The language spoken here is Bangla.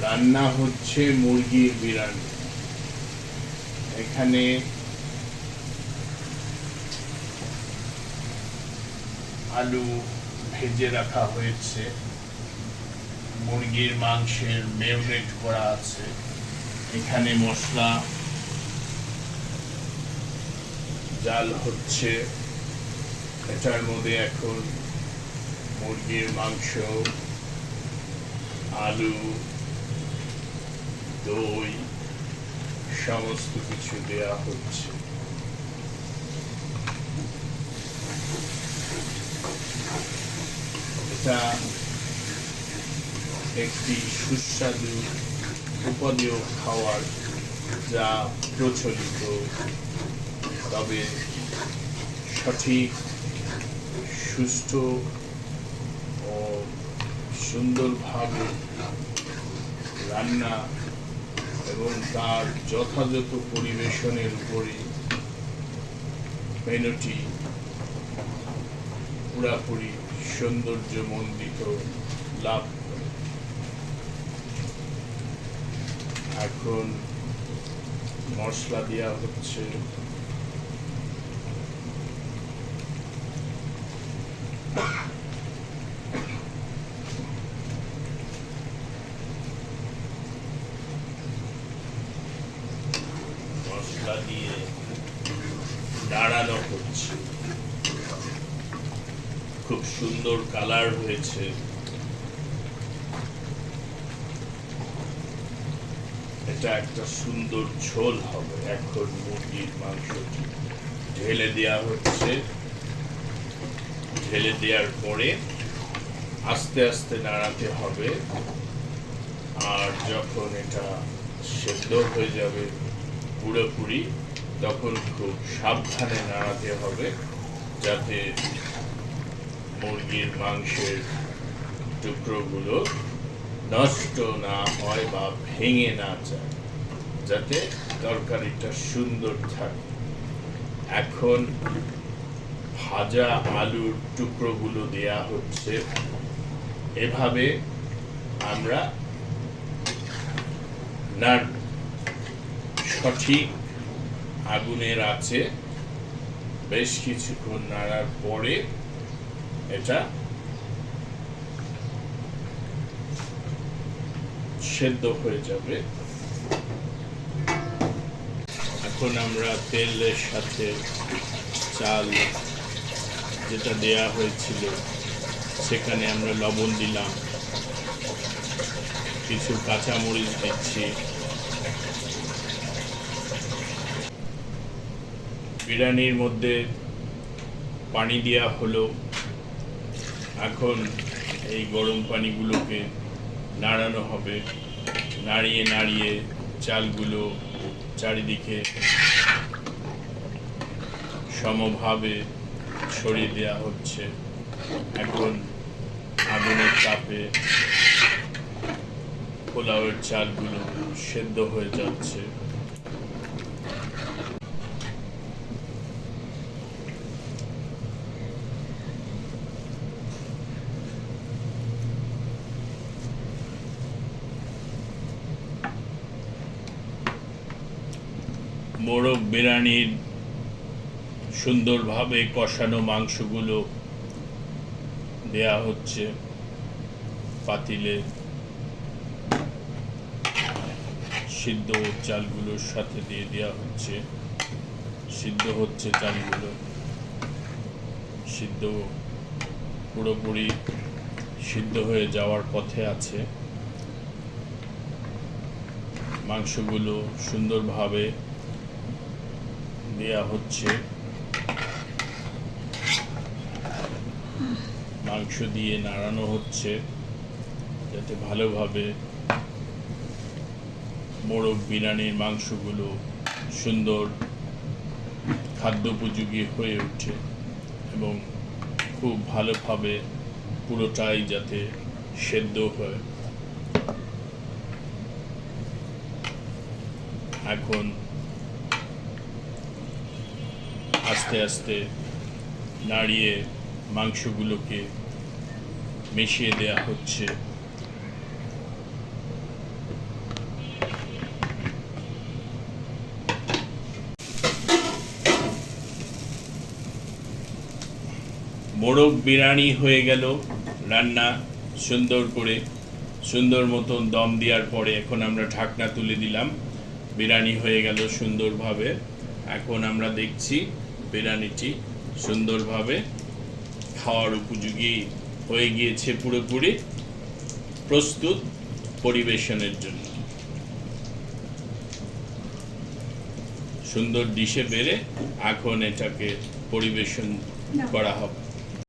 রান্না হচ্ছে মুরগির বিরিয়ানি। এখানে আলু ভেজে রাখা হয়েছে, মুরগির মাংসের মেরিনেট করা আছে, এখানে মশলা জাল হচ্ছে। এটার মধ্যে এখন মুরগির মাংস, আলু, দই সমস্ত কিছু দেয়া হচ্ছে। এটা একটি সুস্বাদু উপাদেয় খাবার যা প্রচলিত, তবে সঠিক সুষ্ঠু ও সুন্দরভাবে রান্না এবং তার যথাযথ পরিবেশনের উপরে মেনুটি পুরাপুরি সৌন্দর্যমণ্ডিত লাভ করে। এখন মশলা দেওয়া হচ্ছে। মশলা দিয়ে নাড়ানো হচ্ছে। খুব সুন্দর কালার হয়েছে। এটা একটা সুন্দর ঝোল হবে। এখন মুরগির মাংসটি ঢেলে দেওয়া হচ্ছে। ঢেলে দেওয়ার পরে আস্তে আস্তে নাড়াতে হবে। আর যখন এটা সেদ্ধ হয়ে যাবে পুরোপুরি, তখন খুব সাবধানে নাড়াতে হবে যাতে মুরগির মাংসের টুকরোগুলো নষ্ট না হয় বা ভেঙে না যায়, যাতে তরকারিটা সুন্দর থাকে। এখন ভাজা আলুর টুকরোগুলো দেয়া হচ্ছে। এভাবে আমরা সঠিক আগুনের আছে বেশ কিছুক্ষণ নাড়ার পরে এটা সেদ্ধ হয়ে যাবে। এখন আমরা তেলের সাথে চাল যেটা দেয়া হয়েছিল সেখানে আমরা লবণ দিলাম, কিছু কাঁচামরিচ দিচ্ছি। বিরিয়ানির মধ্যে পানি দেওয়া হলো। এখন এই গরম পানিগুলোকে নাড়ানো হবে। নাড়িয়ে নাড়িয়ে চালগুলো চারিদিকে সমভাবে ছড়িয়ে দেওয়া হচ্ছে। এখন আগুনের তাপে পোলাওয়ের চালগুলো সেদ্ধ হয়ে যাচ্ছে। মোরগ বিরিয়ানির সুন্দরভাবে কষানো মাংসগুলো দেয়া হচ্ছে পাতিলে। সিদ্ধ চালগুলোর সাথে দিয়ে দেওয়া হচ্ছে। সিদ্ধ হচ্ছে চালগুলো, সিদ্ধ পুরোপুরি সিদ্ধ হয়ে যাওয়ার পথে আছে। মাংসগুলো সুন্দরভাবে দেয়া হচ্ছে। মাংস দিয়ে নাড়ানো হচ্ছে যাতে ভালোভাবে মোরগ বিরিয়ানির মাংসগুলো সুন্দর খাদ্যোপযোগী হয়ে ওঠে এবং খুব ভালোভাবে পুরোটাই যাতে সেদ্ধ হয়। এখন আস্তে আস্তে নাড়িয়ে মাংসগুলোকে মিশিয়ে দেয়া হচ্ছে। মোরগ বিরিয়ানি হয়ে গেল রান্না সুন্দর করে, সুন্দর মতন দম দেওয়ার পরে এখন আমরা ঢাকনা তুলে দিলাম। বিরিয়ানি হয়ে গেল সুন্দরভাবে। এখন আমরা দেখছি বিরিয়ানিটি সুন্দরভাবে খাওয়ার উপযোগী হয়ে গিয়েছে, পুরোপুরি প্রস্তুত পরিবেশনের জন্য। সুন্দর ডিশে বেড়ে এখন এটাকে পরিবেশন করা হবে।